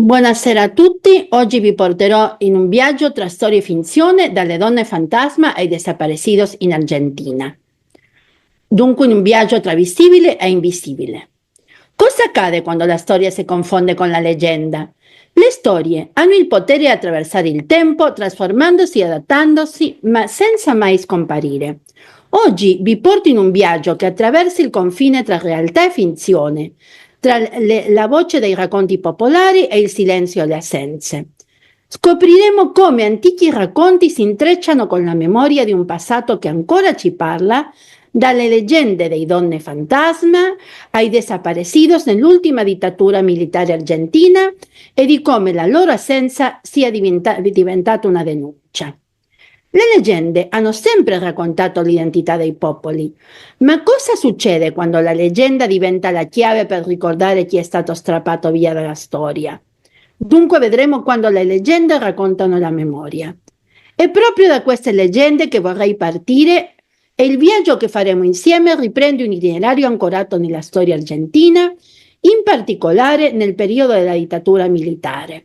Buonasera a tutti, oggi vi porterò in un viaggio tra storia e finzione, dalle donne fantasma ai desaparecidos in Argentina. Dunque in un viaggio tra visibile e invisibile. Cosa accade quando la storia si confonde con la leggenda? Le storie hanno il potere di attraversare il tempo, trasformandosi e adattandosi, ma senza mai scomparire. Oggi vi porto in un viaggio che attraversa il confine tra realtà e finzione, tra la voce dei racconti popolari e il silenzio delle assenze. Scopriremo come antichi racconti si intrecciano con la memoria di un passato che ancora ci parla, dalle leggende dei donne fantasma ai desaparecidos nell'ultima dittatura militare argentina e di come la loro assenza sia diventata una denuncia. Le leggende hanno sempre raccontato l'identità dei popoli, ma cosa succede quando la leggenda diventa la chiave per ricordare chi è stato strappato via dalla storia? Dunque vedremo quando le leggende raccontano la memoria. È proprio da queste leggende che vorrei partire e il viaggio che faremo insieme riprende un itinerario ancorato nella storia argentina, in particolare nel periodo della dittatura militare.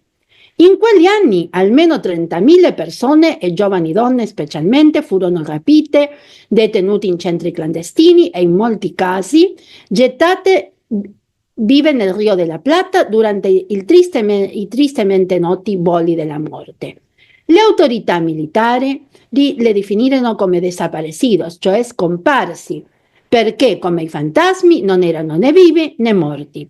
In quegli anni almeno 30.000 persone e giovani donne specialmente furono rapite, detenute in centri clandestini e in molti casi gettate vive nel Rio della Plata durante i tristemente noti voli della morte. Le autorità militari le definirono come desaparecidos, cioè scomparsi, perché come i fantasmi non erano né vivi né morti.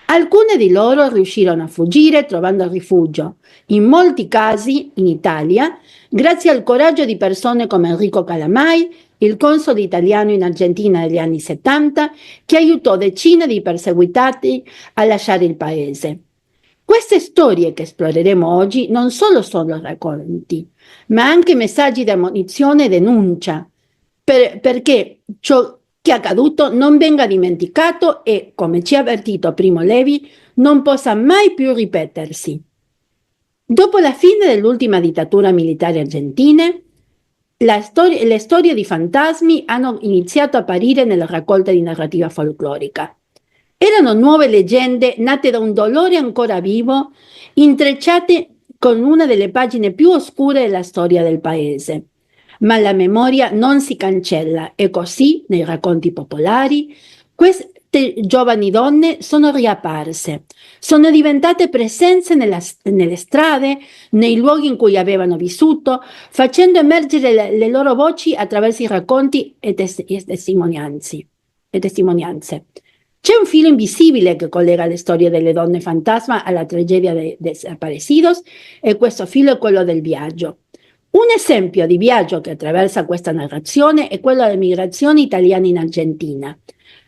Alcune di loro riuscirono a fuggire trovando rifugio, in molti casi in Italia, grazie al coraggio di persone come Enrico Calamai, il console italiano in Argentina negli anni 70, che aiutò decine di perseguitati a lasciare il paese. Queste storie che esploreremo oggi non solo sono racconti, ma anche messaggi di ammonizione e denuncia, perché ciò che è accaduto non venga dimenticato e, come ci ha avvertito Primo Levi, non possa mai più ripetersi. Dopo la fine dell'ultima dittatura militare argentina, le storie di fantasmi hanno iniziato a apparire nella raccolta di narrativa folclorica. Erano nuove leggende nate da un dolore ancora vivo, intrecciate con una delle pagine più oscure della storia del paese. Ma la memoria non si cancella e così, nei racconti popolari, queste giovani donne sono riapparse, sono diventate presenze nelle strade, nei luoghi in cui avevano vissuto, facendo emergere le loro voci attraverso i racconti e testimonianze. C'è un filo invisibile che collega le storie delle donne fantasma alla tragedia dei desaparecidos e questo filo è quello del viaggio. Un esempio di viaggio che attraversa questa narrazione è quello delle migrazioni italiane in Argentina.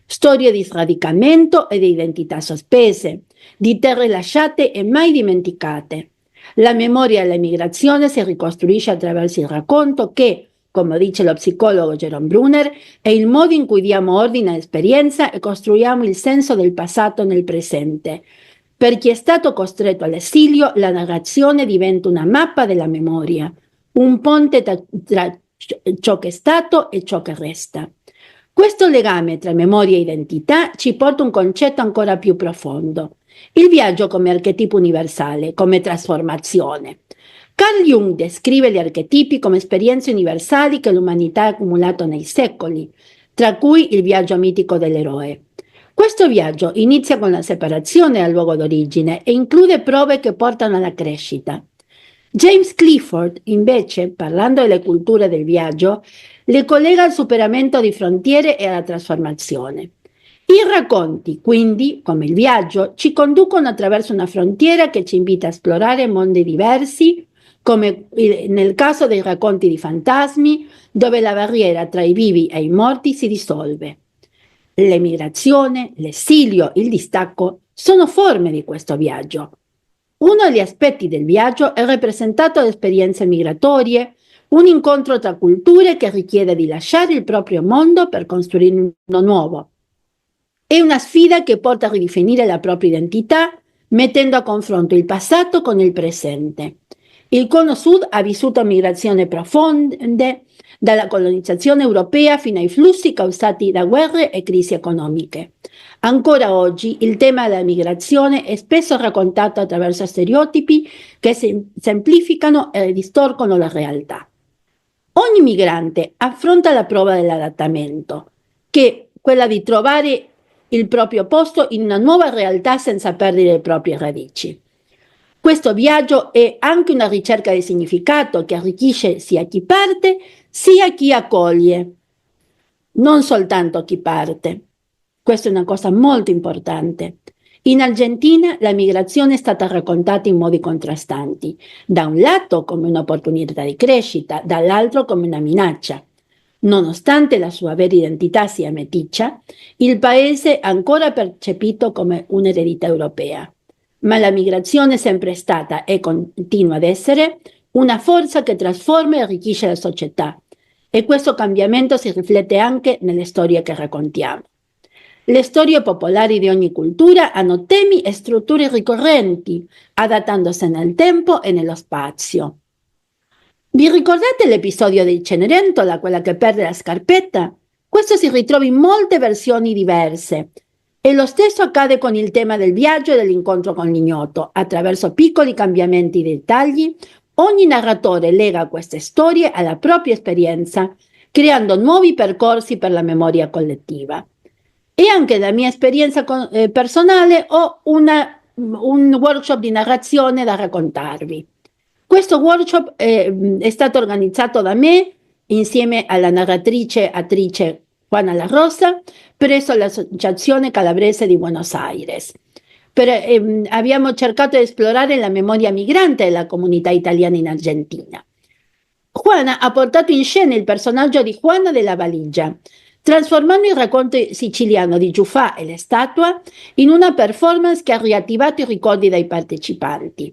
Storie di sradicamento e di identità sospese, di terre lasciate e mai dimenticate. La memoria dell'emigrazione si ricostruisce attraverso il racconto che, come dice lo psicologo Jerome Brunner, è il modo in cui diamo ordine all'esperienza e costruiamo il senso del passato nel presente. Per chi è stato costretto all'esilio, la narrazione diventa una mappa della memoria, un ponte tra ciò che è stato e ciò che resta. Questo legame tra memoria e identità ci porta a un concetto ancora più profondo: il viaggio come archetipo universale, come trasformazione. Carl Jung descrive gli archetipi come esperienze universali che l'umanità ha accumulato nei secoli, tra cui il viaggio mitico dell'eroe. Questo viaggio inizia con la separazione dal luogo d'origine e include prove che portano alla crescita. James Clifford, invece, parlando delle culture del viaggio, le collega al superamento di frontiere e alla trasformazione. I racconti, quindi, come il viaggio, ci conducono attraverso una frontiera che ci invita a esplorare mondi diversi, come nel caso dei racconti di fantasmi, dove la barriera tra i vivi e i morti si dissolve. L'emigrazione, l'esilio, il distacco sono forme di questo viaggio. Uno degli aspetti del viaggio è rappresentato da esperienze migratorie, un incontro tra culture che richiede di lasciare il proprio mondo per costruire uno nuovo. È una sfida che porta a ridefinire la propria identità, mettendo a confronto il passato con il presente. Il Cono Sud ha vissuto migrazioni profonde, dalla colonizzazione europea fino ai flussi causati da guerre e crisi economiche. Ancora oggi il tema della migrazione è spesso raccontato attraverso stereotipi che semplificano e distorcono la realtà. Ogni migrante affronta la prova dell'adattamento, che è quella di trovare il proprio posto in una nuova realtà senza perdere le proprie radici. Questo viaggio è anche una ricerca di significato che arricchisce sia chi parte sia chi accoglie, non soltanto chi parte. Questa è una cosa molto importante. In Argentina la migrazione è stata raccontata in modi contrastanti, da un lato come un'opportunità di crescita, dall'altro come una minaccia. Nonostante la sua vera identità sia meticcia, il paese è ancora percepito come un'eredità europea. Ma la migrazione è sempre stata e continua ad essere una forza che trasforma e arricchisce la società. E questo cambiamento si riflette anche nelle storie che raccontiamo. Le storie popolari di ogni cultura hanno temi e strutture ricorrenti, adattandosi nel tempo e nello spazio. Vi ricordate l'episodio di Cenerentola, quella che perde la scarpetta? Questo si ritrova in molte versioni diverse. E lo stesso accade con il tema del viaggio e dell'incontro con l'ignoto. Attraverso piccoli cambiamenti di dettagli, ogni narratore lega queste storie alla propria esperienza, creando nuovi percorsi per la memoria collettiva. E anche da mia esperienza personale ho un workshop di narrazione da raccontarvi. Questo workshop è stato organizzato da me insieme alla narratrice attrice Juana La Rosa presso l'Associazione Calabrese di Buenos Aires. Abbiamo cercato di esplorare la memoria migrante della comunità italiana in Argentina. Juana ha portato in scena il personaggio di Juana della Valigia, trasformando il racconto siciliano di Giuffà e la statua in una performance che ha riattivato i ricordi dei partecipanti.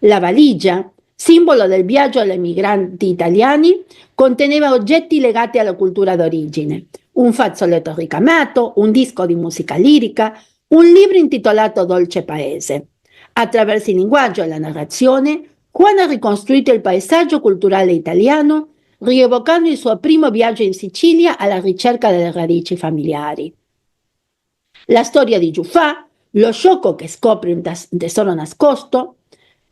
La valigia, simbolo del viaggio dei migranti italiani, conteneva oggetti legati alla cultura d'origine, un fazzoletto ricamato, un disco di musica lirica, un libro intitolato Dolce Paese. Attraverso il linguaggio e la narrazione, Juan ha ricostruito il paesaggio culturale italiano, rievocando il suo primo viaggio in Sicilia alla ricerca delle radici familiari. La storia di Giuffà, lo sciocco che scopre un tesoro nascosto,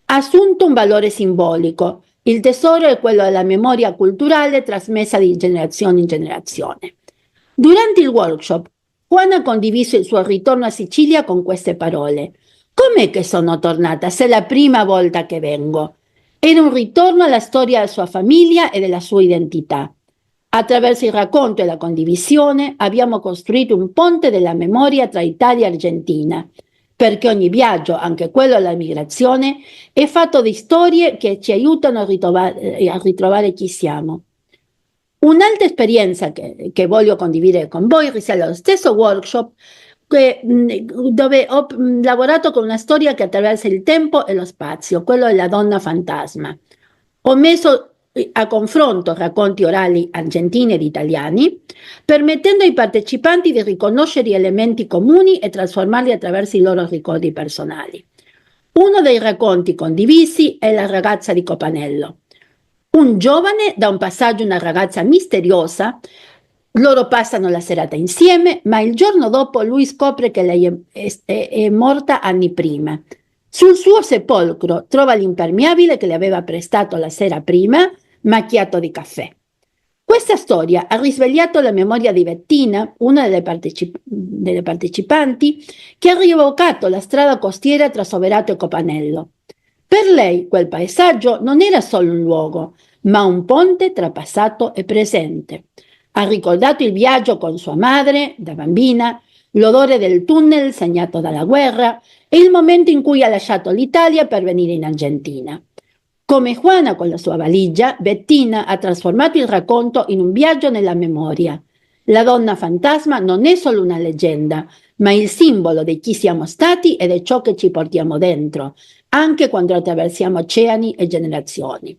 ha assunto un valore simbolico. Il tesoro è quello della memoria culturale trasmessa di generazione in generazione. Durante il workshop, Juan ha condiviso il suo ritorno a Sicilia con queste parole. Com'è che sono tornata se è la prima volta che vengo? Era un ritorno alla storia della sua famiglia e della sua identità. Attraverso il racconto e la condivisione abbiamo costruito un ponte della memoria tra Italia e Argentina, perché ogni viaggio, anche quello della migrazione, è fatto di storie che ci aiutano a ritrovare chi siamo. Un'altra esperienza che voglio condividere con voi risale allo stesso workshop dove ho lavorato con una storia che attraversa il tempo e lo spazio, quello della donna fantasma. Ho messo a confronto racconti orali argentini ed italiani, permettendo ai partecipanti di riconoscere elementi comuni e trasformarli attraverso i loro ricordi personali. Uno dei racconti condivisi è La ragazza di Copanello. Un giovane dà un passaggio a una ragazza misteriosa, loro passano la serata insieme, ma il giorno dopo lui scopre che lei è morta anni prima. Sul suo sepolcro trova l'impermeabile che le aveva prestato la sera prima, macchiato di caffè. Questa storia ha risvegliato la memoria di Bettina, una delle partecipanti, che ha rievocato la strada costiera tra Soverato e Copanello. Per lei quel paesaggio non era solo un luogo, ma un ponte tra passato e presente. Ha ricordato il viaggio con sua madre, da bambina, l'odore del tunnel segnato dalla guerra e il momento in cui ha lasciato l'Italia per venire in Argentina. Come Juana con la sua valigia, Bettina ha trasformato il racconto in un viaggio nella memoria. La donna fantasma non è solo una leggenda, ma il simbolo di chi siamo stati e di ciò che ci portiamo dentro, anche quando attraversiamo oceani e generazioni.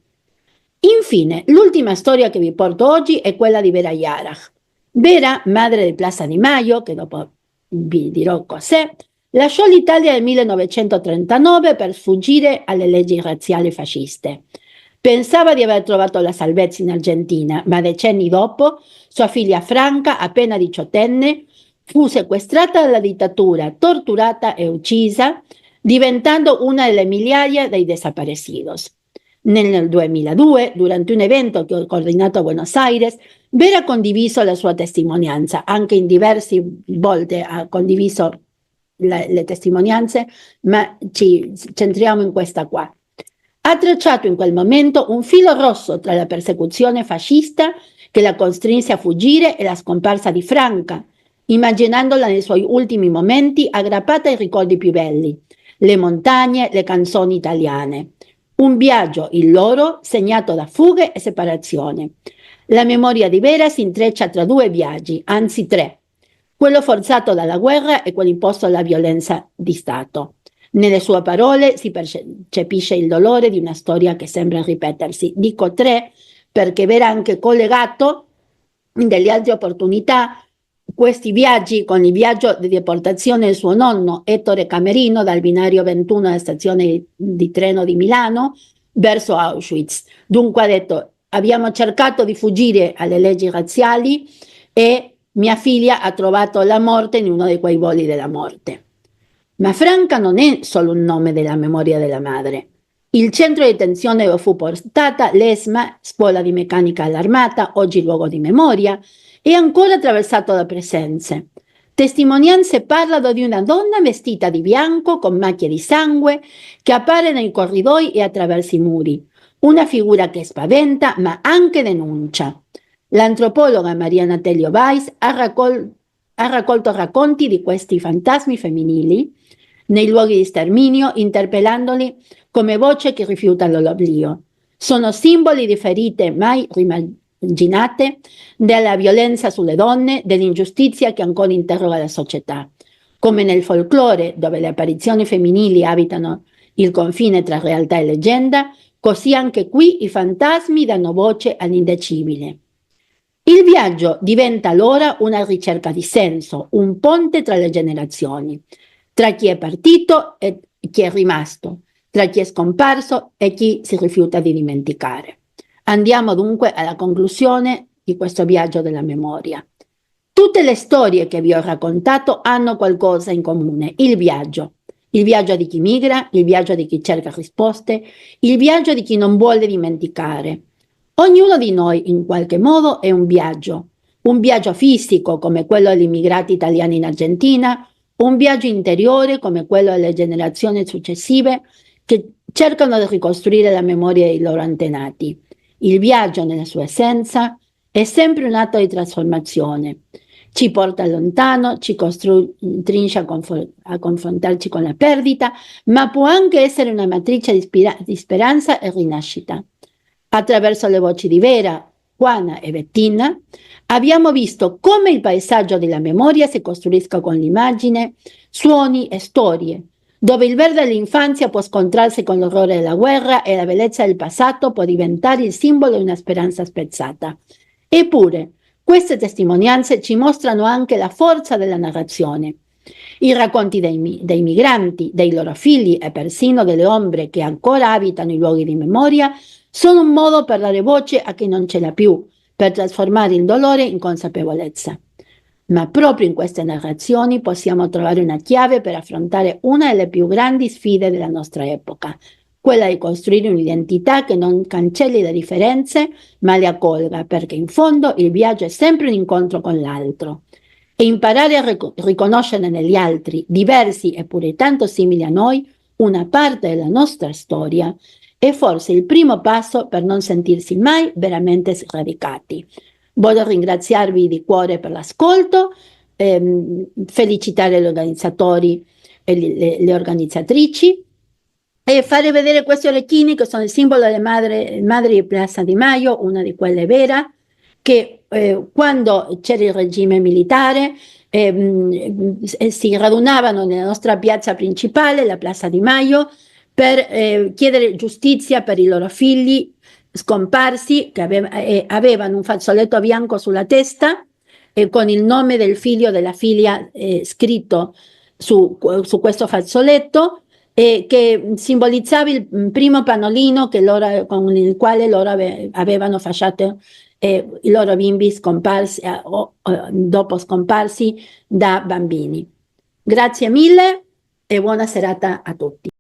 Infine, l'ultima storia che vi porto oggi è quella di Vera Yarach. Vera, madre di Plaza Di Maio, che dopo vi dirò cos'è, lasciò l'Italia nel 1939 per sfuggire alle leggi razziali fasciste. Pensava di aver trovato la salvezza in Argentina, ma decenni dopo sua figlia Franca, appena diciottenne, fu sequestrata dalla dittatura, torturata e uccisa, diventando una delle migliaia dei desaparecidos. Nel 2002, durante un evento che ho coordinato a Buenos Aires, Vera ha condiviso la sua testimonianza, anche in diverse volte ha condiviso le testimonianze, ma ci centriamo in questa qua. Ha tracciato in quel momento un filo rosso tra la persecuzione fascista che la costrinse a fuggire e la scomparsa di Franca, immaginandola nei suoi ultimi momenti aggrappata ai ricordi più belli, le montagne, le canzoni italiane. Un viaggio, il loro, segnato da fughe e separazione. La memoria di Vera si intreccia tra due viaggi, anzi tre, quello forzato dalla guerra e quello imposto dalla violenza di Stato. Nelle sue parole si percepisce il dolore di una storia che sembra ripetersi. Dico tre perché Vera ha anche collegato in delle altre opportunità questi viaggi con il viaggio di deportazione del suo nonno Ettore Camerino dal binario 21 alla stazione di treno di Milano verso Auschwitz. Dunque ha detto: abbiamo cercato di fuggire alle leggi razziali e mia figlia ha trovato la morte in uno di quei voli della morte. Ma Franca non è solo un nome della memoria della madre. Il centro di detenzione dove fu portata, l'ESMA, scuola di meccanica all'Armata, oggi luogo di memoria, è ancora attraversato da presenze. Testimonianze parlano di una donna vestita di bianco con macchie di sangue che appare nei corridoi e attraverso i muri. Una figura che spaventa ma anche denuncia. L'antropologa Maria Natelio Weiss ha raccolto racconti di questi fantasmi femminili nei luoghi di sterminio, interpellandoli come voci che rifiutano l'oblio. Sono simboli di ferite mai immaginate, della violenza sulle donne, dell'ingiustizia che ancora interroga la società. Come nel folklore, dove le apparizioni femminili abitano il confine tra realtà e leggenda, così anche qui i fantasmi danno voce all'indecibile. Il viaggio diventa allora una ricerca di senso, un ponte tra le generazioni, tra chi è partito e chi è rimasto, tra chi è scomparso e chi si rifiuta di dimenticare. Andiamo dunque alla conclusione di questo viaggio della memoria. Tutte le storie che vi ho raccontato hanno qualcosa in comune: il viaggio di chi migra, il viaggio di chi cerca risposte, il viaggio di chi non vuole dimenticare. Ognuno di noi in qualche modo è un viaggio fisico come quello degli immigrati italiani in Argentina, un viaggio interiore come quello delle generazioni successive che cercano di ricostruire la memoria dei loro antenati. Il viaggio nella sua essenza è sempre un atto di trasformazione. Ci porta lontano, ci costringe a confrontarci con la perdita, ma può anche essere una matrice di speranza e rinascita. Attraverso le voci di Vera, Juana e Bettina abbiamo visto come il paesaggio della memoria si costruisca con l'immagine, suoni e storie, dove il verde dell'infanzia può scontrarsi con l'orrore della guerra e la bellezza del passato può diventare il simbolo di una speranza spezzata. Eppure, queste testimonianze ci mostrano anche la forza della narrazione. I racconti dei migranti, dei loro figli e persino delle ombre che ancora abitano i luoghi di memoria sono un modo per dare voce a chi non ce l'ha più, per trasformare il dolore in consapevolezza. Ma proprio in queste narrazioni possiamo trovare una chiave per affrontare una delle più grandi sfide della nostra epoca, quella di costruire un'identità che non cancelli le differenze, ma le accolga, perché in fondo il viaggio è sempre un incontro con l'altro. E imparare a riconoscere negli altri, diversi eppure tanto simili a noi, una parte della nostra storia, è forse il primo passo per non sentirsi mai veramente sradicati. Voglio ringraziarvi di cuore per l'ascolto, felicitare gli organizzatori e le organizzatrici e fare vedere questi orecchini che sono il simbolo delle madri di Piazza Di Maio, una di quelle Vera, che quando c'era il regime militare si radunavano nella nostra piazza principale, la Piazza Di Maio, per chiedere giustizia per i loro figli scomparsi che avevano un fazzoletto bianco sulla testa con il nome del figlio o della figlia scritto su questo fazzoletto. che simbolizzava il primo pannolino con il quale loro avevano fasciato i loro bimbi scomparsi o dopo scomparsi da bambini. Grazie mille e buona serata a tutti.